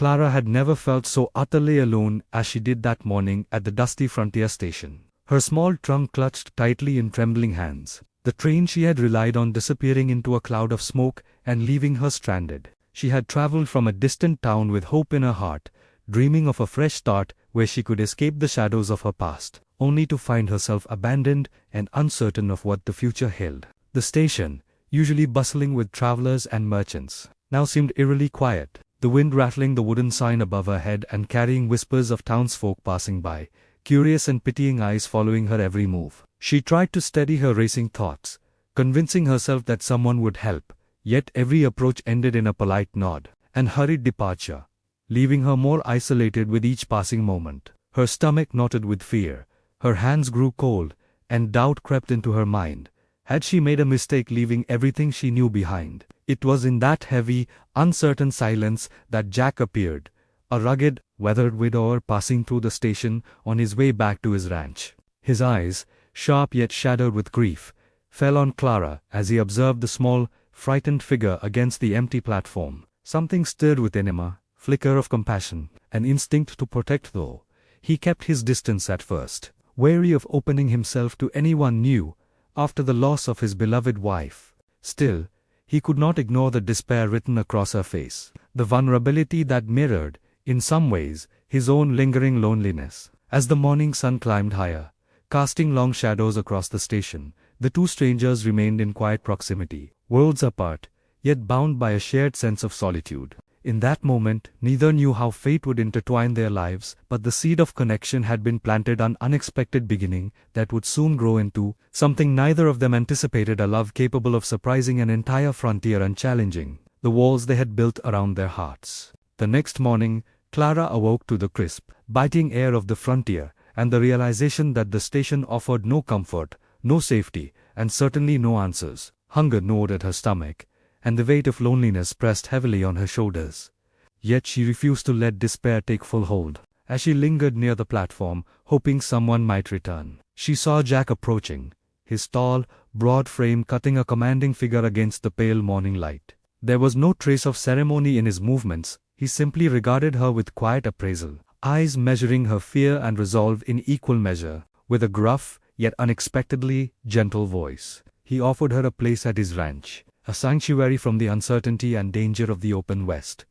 Clara had never felt so utterly alone as she did that morning at the dusty frontier station. Her small trunk clutched tightly in trembling hands, the train she had relied on disappearing into a cloud of smoke and leaving her stranded. She had traveled from a distant town with hope in her heart, dreaming of a fresh start where she could escape the shadows of her past, only to find herself abandoned and uncertain of what the future held. The station, usually bustling with travelers and merchants, now seemed eerily quiet, the wind rattling the wooden sign above her head and carrying whispers of townsfolk passing by, curious and pitying eyes following her every move. She tried to steady her racing thoughts, convincing herself that someone would help, yet every approach ended in a polite nod and hurried departure, leaving her more isolated with each passing moment. Her stomach knotted with fear, her hands grew cold, and doubt crept into her mind. Had she made a mistake leaving everything she knew behind? It was in that heavy, uncertain silence that Jack appeared, a rugged, weathered widower passing through the station on his way back to his ranch. His eyes, sharp yet shadowed with grief, fell on Clara as he observed the small, frightened figure against the empty platform. Something stirred within him, a flicker of compassion, an instinct to protect though he kept his distance at first, wary of opening himself to anyone new after the loss of his beloved wife. Still, he could not ignore the despair written across her face, the vulnerability that mirrored, in some ways, his own lingering loneliness. As the morning sun climbed higher, casting long shadows across the station, the two strangers remained in quiet proximity, worlds apart, yet bound by a shared sense of solitude. In that moment, neither knew how fate would intertwine their lives, but the seed of connection had been planted, an unexpected beginning that would soon grow into something neither of them anticipated, a love capable of surprising an entire frontier and challenging the walls they had built around their hearts. The next morning, Clara awoke to the crisp, biting air of the frontier, and the realization that the station offered no comfort, no safety, and certainly no answers. Hunger gnawed at her stomach, and the weight of loneliness pressed heavily on her shoulders. Yet she refused to let despair take full hold. As she lingered near the platform, hoping someone might return, she saw Jack approaching, his tall, broad frame cutting a commanding figure against the pale morning light. There was no trace of ceremony in his movements. He simply regarded her with quiet appraisal, eyes measuring her fear and resolve in equal measure. With a gruff, yet unexpectedly gentle voice, he offered her a place at his ranch, a sanctuary from the uncertainty and danger of the open West.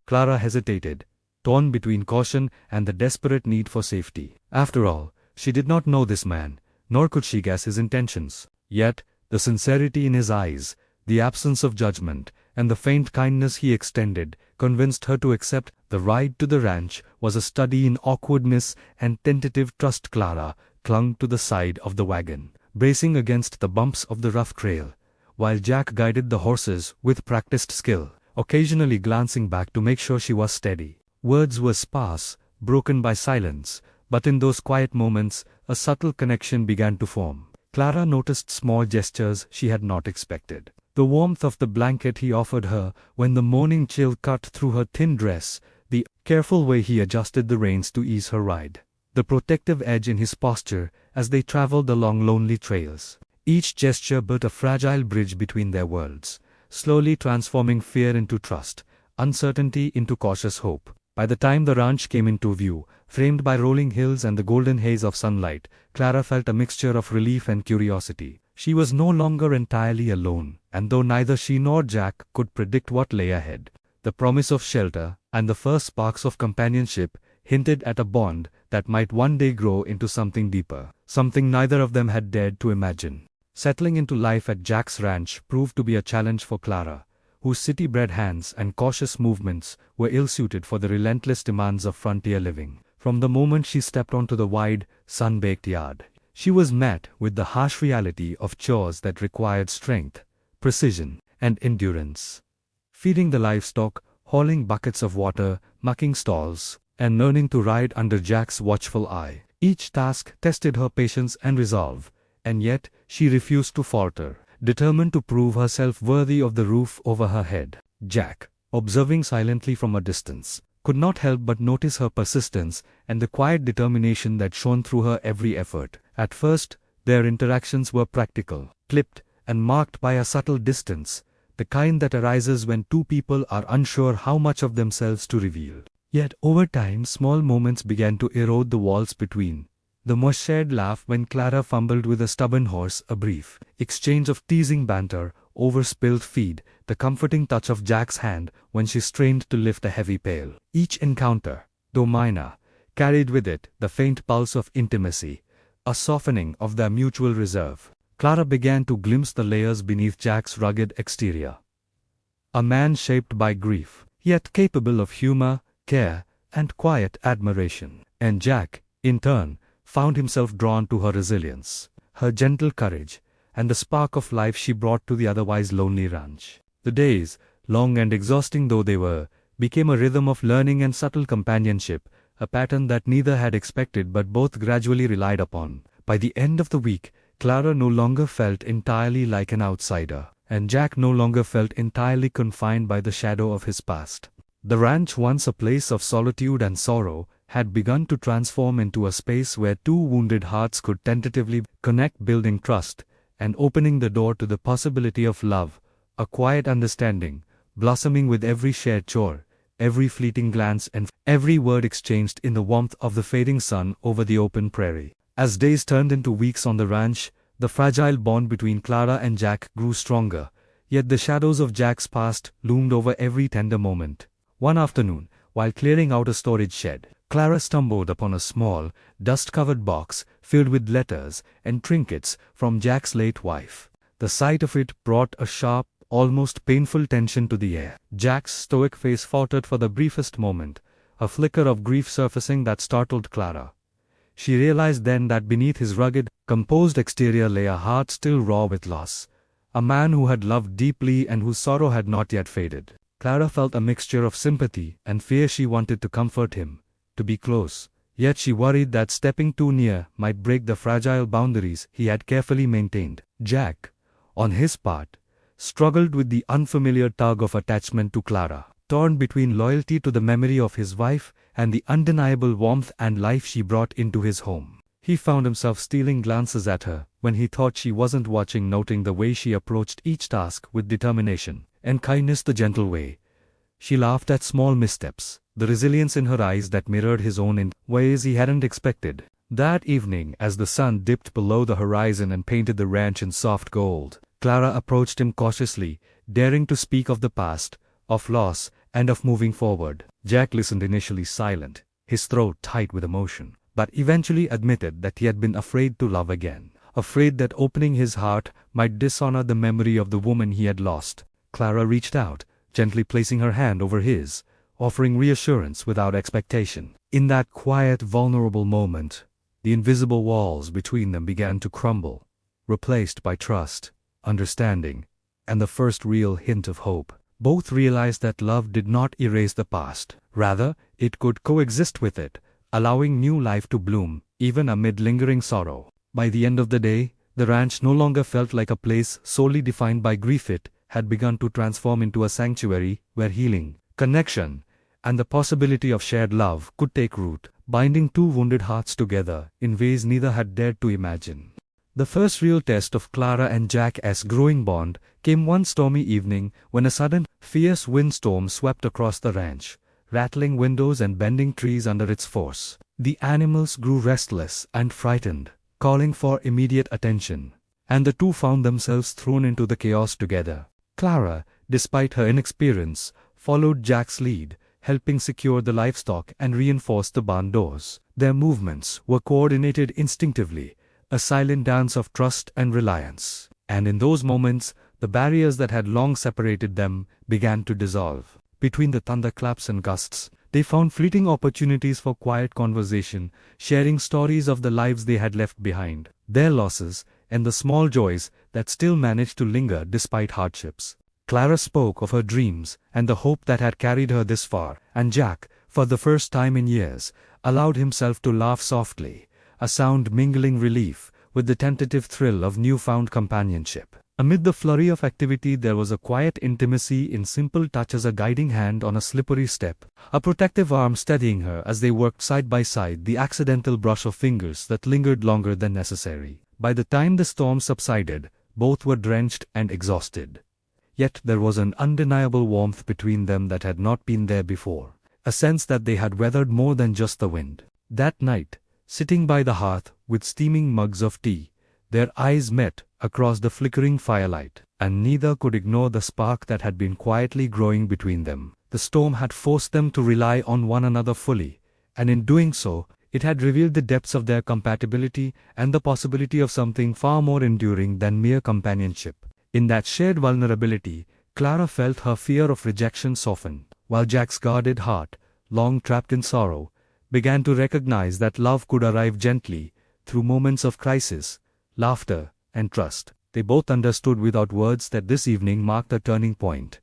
Clara hesitated, torn between caution and the desperate need for safety. After all, she did not know this man, nor could she guess his intentions. Yet, the sincerity in his eyes, the absence of judgment, and the faint kindness he extended, convinced her to accept. The ride to the ranch was a study in awkwardness and tentative trust. Clara clung to the side of the wagon, bracing against the bumps of the rough trail, while Jack guided the horses with practiced skill, occasionally glancing back to make sure she was steady. Words were sparse, broken by silence, but in those quiet moments, a subtle connection began to form. Clara noticed small gestures she had not expected. The warmth of the blanket he offered her when the morning chill cut through her thin dress, the careful way he adjusted the reins to ease her ride, the protective edge in his posture as they traveled along lonely trails. Each gesture built a fragile bridge between their worlds, slowly transforming fear into trust, uncertainty into cautious hope. By the time the ranch came into view, framed by rolling hills and the golden haze of sunlight, Clara felt a mixture of relief and curiosity. She was no longer entirely alone, and though neither she nor Jack could predict what lay ahead, the promise of shelter and the first sparks of companionship hinted at a bond that might one day grow into something deeper, something neither of them had dared to imagine. Settling into life at Jack's ranch proved to be a challenge for Clara, whose city-bred hands and cautious movements were ill-suited for the relentless demands of frontier living. From the moment she stepped onto the wide, sun-baked yard, she was met with the harsh reality of chores that required strength, precision, and endurance. Feeding the livestock, hauling buckets of water, mucking stalls, and learning to ride under Jack's watchful eye. Each task tested her patience and resolve, and yet she refused to falter, determined to prove herself worthy of the roof over her head. Jack, observing silently from a distance, could not help but notice her persistence and the quiet determination that shone through her every effort. At first, their interactions were practical, clipped, and marked by a subtle distance, the kind that arises when two people are unsure how much of themselves to reveal. Yet over time, small moments began to erode the walls between. The shared laugh when Clara fumbled with a stubborn horse, a brief exchange of teasing banter over spilled feed, the comforting touch of Jack's hand when she strained to lift a heavy pail. Each encounter, though minor, carried with it the faint pulse of intimacy, a softening of their mutual reserve. Clara began to glimpse the layers beneath Jack's rugged exterior. A man shaped by grief, yet capable of humor, care, and quiet admiration. And Jack, in turn, found himself drawn to her resilience, her gentle courage, and the spark of life she brought to the otherwise lonely ranch. The days, long and exhausting though they were, became a rhythm of learning and subtle companionship, a pattern that neither had expected but both gradually relied upon. By the end of the week, Clara no longer felt entirely like an outsider, and Jack no longer felt entirely confined by the shadow of his past. The ranch, once a place of solitude and sorrow, had begun to transform into a space where two wounded hearts could tentatively connect, building trust, and opening the door to the possibility of love, a quiet understanding, blossoming with every shared chore, every fleeting glance and every word exchanged in the warmth of the fading sun over the open prairie. As days turned into weeks on the ranch, the fragile bond between Clara and Jack grew stronger, yet the shadows of Jack's past loomed over every tender moment. One afternoon, while clearing out a storage shed, Clara stumbled upon a small, dust-covered box filled with letters and trinkets from Jack's late wife. The sight of it brought a sharp, almost painful tension to the air. Jack's stoic face faltered for the briefest moment, a flicker of grief surfacing that startled Clara. She realized then that beneath his rugged, composed exterior lay a heart still raw with loss, a man who had loved deeply and whose sorrow had not yet faded. Clara felt a mixture of sympathy and fear. She wanted to comfort him, to be close, yet she worried that stepping too near might break the fragile boundaries he had carefully maintained. Jack, on his part, struggled with the unfamiliar tug of attachment to Clara, torn between loyalty to the memory of his wife and the undeniable warmth and life she brought into his home. He found himself stealing glances at her when he thought she wasn't watching, noting the way she approached each task with determination and kindness, the gentle way she laughed at small missteps, the resilience in her eyes that mirrored his own in ways he hadn't expected. That evening, as the sun dipped below the horizon and painted the ranch in soft gold, Clara approached him cautiously, daring to speak of the past, of loss, and of moving forward. Jack listened, initially silent, his throat tight with emotion, but eventually admitted that he had been afraid to love again, afraid that opening his heart might dishonor the memory of the woman he had lost. Clara reached out, gently placing her hand over his, offering reassurance without expectation. In that quiet, vulnerable moment, the invisible walls between them began to crumble, replaced by trust, understanding, and the first real hint of hope. Both realized that love did not erase the past. Rather, it could coexist with it, allowing new life to bloom, even amid lingering sorrow. By the end of the day, the ranch no longer felt like a place solely defined by grief. It had begun to transform into a sanctuary where healing, connection, and the possibility of shared love could take root, binding two wounded hearts together in ways neither had dared to imagine. The first real test of Clara and Jack's growing bond came one stormy evening when a sudden, fierce windstorm swept across the ranch, rattling windows and bending trees under its force. The animals grew restless and frightened, calling for immediate attention, and the two found themselves thrown into the chaos together. Clara, despite her inexperience, followed Jack's lead, helping secure the livestock and reinforce the barn doors. Their movements were coordinated instinctively, a silent dance of trust and reliance. And in those moments, the barriers that had long separated them began to dissolve. Between the thunderclaps and gusts, they found fleeting opportunities for quiet conversation, sharing stories of the lives they had left behind, their losses, and the small joys that still managed to linger despite hardships. Clara spoke of her dreams and the hope that had carried her this far, and Jack, for the first time in years, allowed himself to laugh softly, a sound mingling relief with the tentative thrill of newfound companionship. Amid the flurry of activity, there was a quiet intimacy in simple touches: a guiding hand on a slippery step, a protective arm steadying her as they worked side by side, the accidental brush of fingers that lingered longer than necessary. By the time the storm subsided, both were drenched and exhausted. yet there was an undeniable warmth between them that had not been there before, a sense that they had weathered more than just the wind. That night, sitting by the hearth with steaming mugs of tea, their eyes met across the flickering firelight, and neither could ignore the spark that had been quietly growing between them. The storm had forced them to rely on one another fully, and in doing so, it had revealed the depths of their compatibility and the possibility of something far more enduring than mere companionship. In that shared vulnerability, Clara felt her fear of rejection soften, while Jack's guarded heart, long trapped in sorrow, began to recognize that love could arrive gently, through moments of crisis, laughter, and trust. They both understood without words that this evening marked a turning point.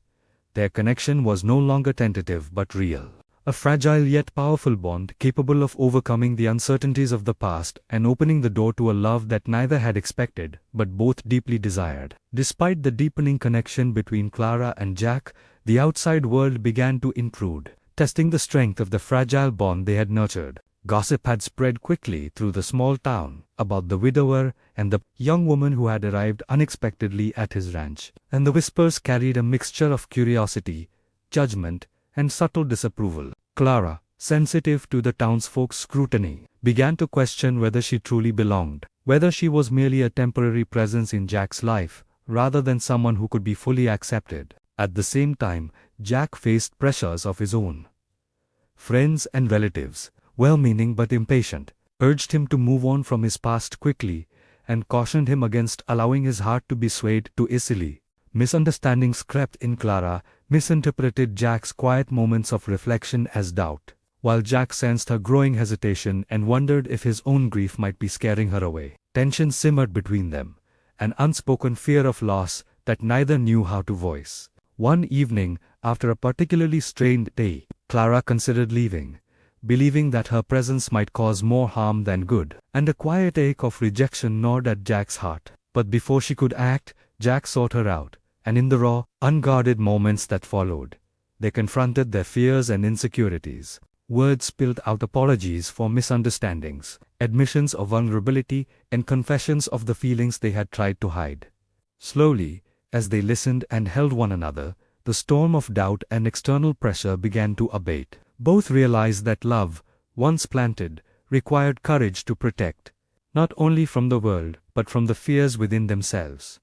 Their connection was no longer tentative but real. A fragile yet powerful bond capable of overcoming the uncertainties of the past and opening the door to a love that neither had expected but both deeply desired. Despite the deepening connection between Clara and Jack, the outside world began to intrude, testing the strength of the fragile bond they had nurtured. Gossip had spread quickly through the small town about the widower and the young woman who had arrived unexpectedly at his ranch, and the whispers carried a mixture of curiosity, judgment, and subtle disapproval. Clara, sensitive to the townsfolk's scrutiny, began to question whether she truly belonged, whether she was merely a temporary presence in Jack's life, rather than someone who could be fully accepted. At the same time, Jack faced pressures of his own. Friends and relatives, well-meaning but impatient, urged him to move on from his past quickly, and cautioned him against allowing his heart to be swayed too easily. Misunderstandings crept in. Clara misinterpreted Jack's quiet moments of reflection as doubt, while Jack sensed her growing hesitation and wondered if his own grief might be scaring her away. Tension simmered between them, an unspoken fear of loss that neither knew how to voice. One evening, after a particularly strained day, Clara considered leaving, believing that her presence might cause more harm than good, and a quiet ache of rejection gnawed at Jack's heart. But before she could act, Jack sought her out, and in the raw, unguarded moments that followed, they confronted their fears and insecurities. Words spilled out apologies for misunderstandings, admissions of vulnerability, and confessions of the feelings they had tried to hide. Slowly, as they listened and held one another, the storm of doubt and external pressure began to abate. Both realized that love, once planted, required courage to protect, not only from the world, but from the fears within themselves.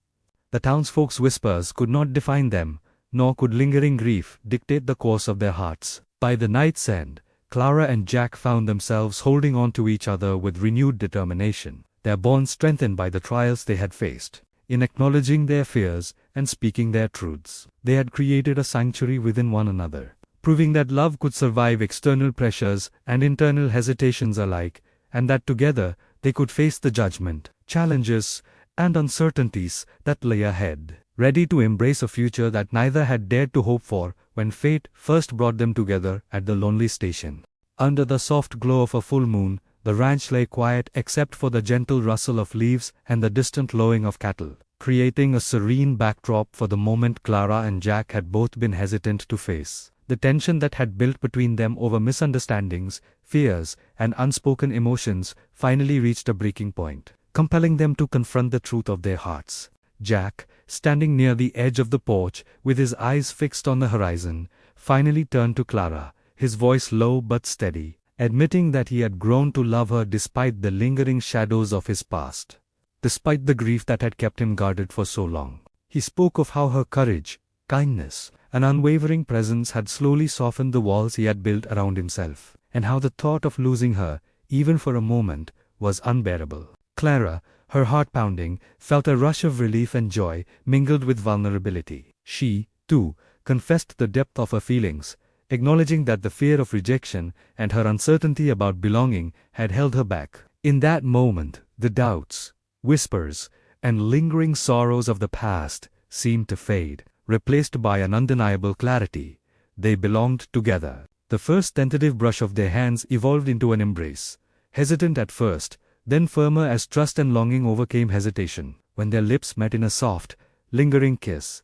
The townsfolk's whispers could not define them, nor could lingering grief dictate the course of their hearts. By the night's end, Clara and Jack found themselves holding on to each other with renewed determination, their bond strengthened by the trials they had faced. In acknowledging their fears and speaking their truths, they had created a sanctuary within one another, proving that love could survive external pressures and internal hesitations alike, and that together they could face the judgment, challenges, and uncertainties that lay ahead, ready to embrace a future that neither had dared to hope for when fate first brought them together at the lonely station. Under the soft glow of a full moon, the ranch lay quiet except for the gentle rustle of leaves and the distant lowing of cattle, creating a serene backdrop for the moment Clara and Jack had both been hesitant to face. The tension that had built between them over misunderstandings, fears, and unspoken emotions finally reached a breaking point, compelling them to confront the truth of their hearts. Jack, standing near the edge of the porch, with his eyes fixed on the horizon, finally turned to Clara, his voice low but steady, admitting that he had grown to love her despite the lingering shadows of his past, despite the grief that had kept him guarded for so long. He spoke of how her courage, kindness, and unwavering presence had slowly softened the walls he had built around himself, and how the thought of losing her, even for a moment, was unbearable. Clara, her heart pounding, felt a rush of relief and joy mingled with vulnerability. She, too, confessed the depth of her feelings, acknowledging that the fear of rejection and her uncertainty about belonging had held her back. In that moment, the doubts, whispers, and lingering sorrows of the past seemed to fade, replaced by an undeniable clarity. They belonged together. The first tentative brush of their hands evolved into an embrace, hesitant at first, then firmer as trust and longing overcame hesitation. When their lips met in a soft, lingering kiss,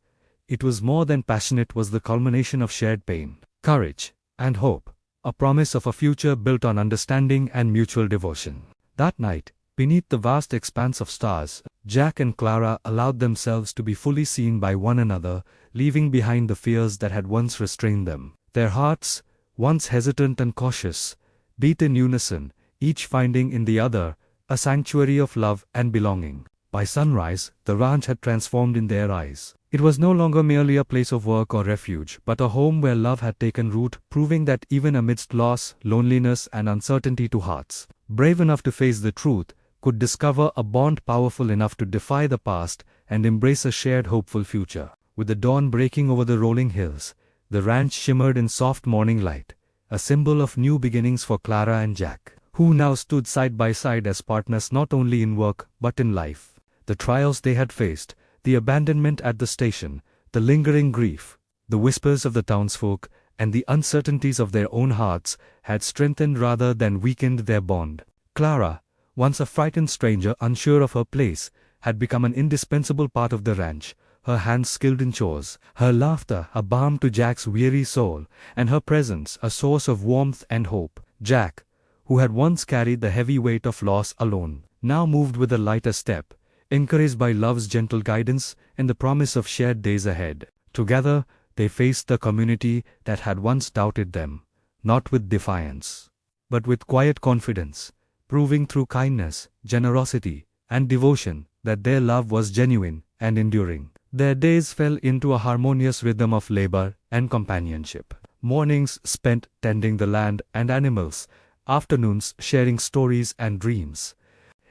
it was more than passionate, was the culmination of shared pain, courage, and hope, a promise of a future built on understanding and mutual devotion. That night, Beneath the vast expanse of stars, Jack and Clara allowed themselves to be fully seen by one another, leaving behind the fears that had once restrained them. Their hearts, once hesitant and cautious, beat in unison, each finding in the other a sanctuary of love and belonging. By sunrise, the ranch had transformed in their eyes. It was no longer merely a place of work or refuge, but a home where love had taken root, proving that even amidst loss, loneliness, and uncertainty, two hearts, brave enough to face the truth, could discover a bond powerful enough to defy the past and embrace a shared hopeful future. With the dawn breaking over the rolling hills, the ranch shimmered in soft morning light, a symbol of new beginnings for Clara and Jack, who now stood side by side as partners not only in work but in life. The trials they had faced, the abandonment at the station, the lingering grief, the whispers of the townsfolk, and the uncertainties of their own hearts had strengthened rather than weakened their bond. Clara, once a frightened stranger unsure of her place, had become an indispensable part of the ranch, her hands skilled in chores, her laughter a balm to Jack's weary soul, and her presence a source of warmth and hope. Jack, who had once carried the heavy weight of loss alone, now moved with a lighter step, encouraged by love's gentle guidance and the promise of shared days ahead. Together, they faced the community that had once doubted them, not with defiance, but with quiet confidence, proving through kindness, generosity, and devotion that their love was genuine and enduring. Their days fell into a harmonious rhythm of labor and companionship. Mornings spent tending the land and animals, afternoons sharing stories and dreams,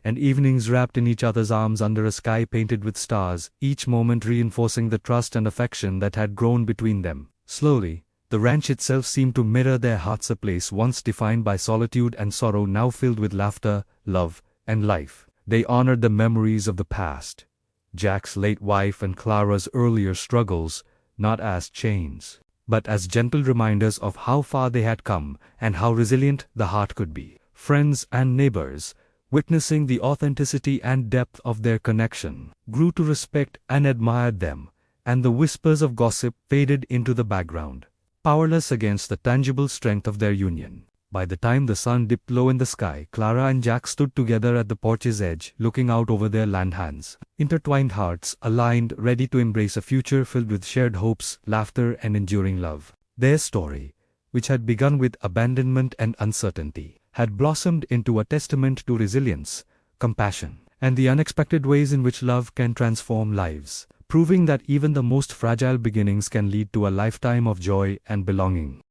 and evenings wrapped in each other's arms under a sky painted with stars, each moment reinforcing the trust and affection that had grown between them. Slowly, the ranch itself seemed to mirror their hearts, a place once defined by solitude and sorrow now filled with laughter, love, and life. They honored the memories of the past, Jack's late wife and Clara's earlier struggles, not as chains, but as gentle reminders of how far they had come and how resilient the heart could be. Friends and neighbors, witnessing the authenticity and depth of their connection, grew to respect and admire them, and the whispers of gossip faded into the background, powerless against the tangible strength of their union. By the time the sun dipped low in the sky, Clara and Jack stood together at the porch's edge, looking out over their land hands, intertwined hearts, aligned, ready to embrace a future filled with shared hopes, laughter, and enduring love. Their story, which had begun with abandonment and uncertainty, had blossomed into a testament to resilience, compassion, and the unexpected ways in which love can transform lives, proving that even the most fragile beginnings can lead to a lifetime of joy and belonging.